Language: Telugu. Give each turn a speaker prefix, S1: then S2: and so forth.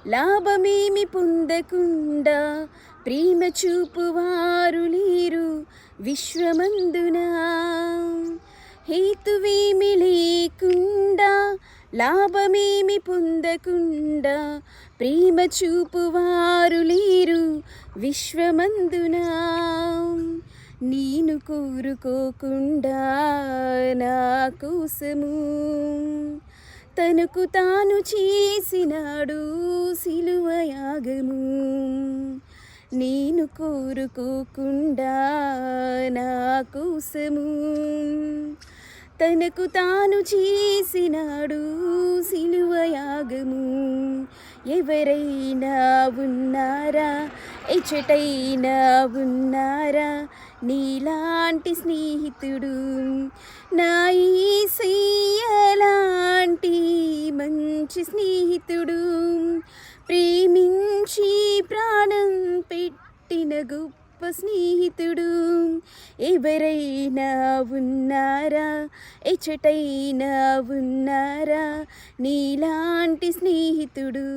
S1: లాభమేమి పొందకుండా ప్రేమ చూపువారు లేరు విశ్వమందునా. హేతువేమి లేకుండా లాభమేమి పొందకుండా ప్రేమ చూపువారు లేరు విశ్వమందునా. నేను కోరుకోకుండా నా కోసము తనకు తాను చేసినాడు సిలువ యాగము. నేను కోరుకోకుండా నా కోసము తనకు తాను చేసినాడు సిలువ యాగము. ఎవరైనా ఉన్నారా, ఎచ్చటైనా ఉన్నారా నీలాంటి స్నేహితుడు, నా యేసయ్యలాంటి మంచి స్నేహితుడు, ప్రేమించి ప్రాణం పెట్టిన గొప్ప స్నేహితుడు. ఎవరైనా ఉన్నారా, ఎచ్చటైనా ఉన్నారా నీలాంటి స్నేహితుడు.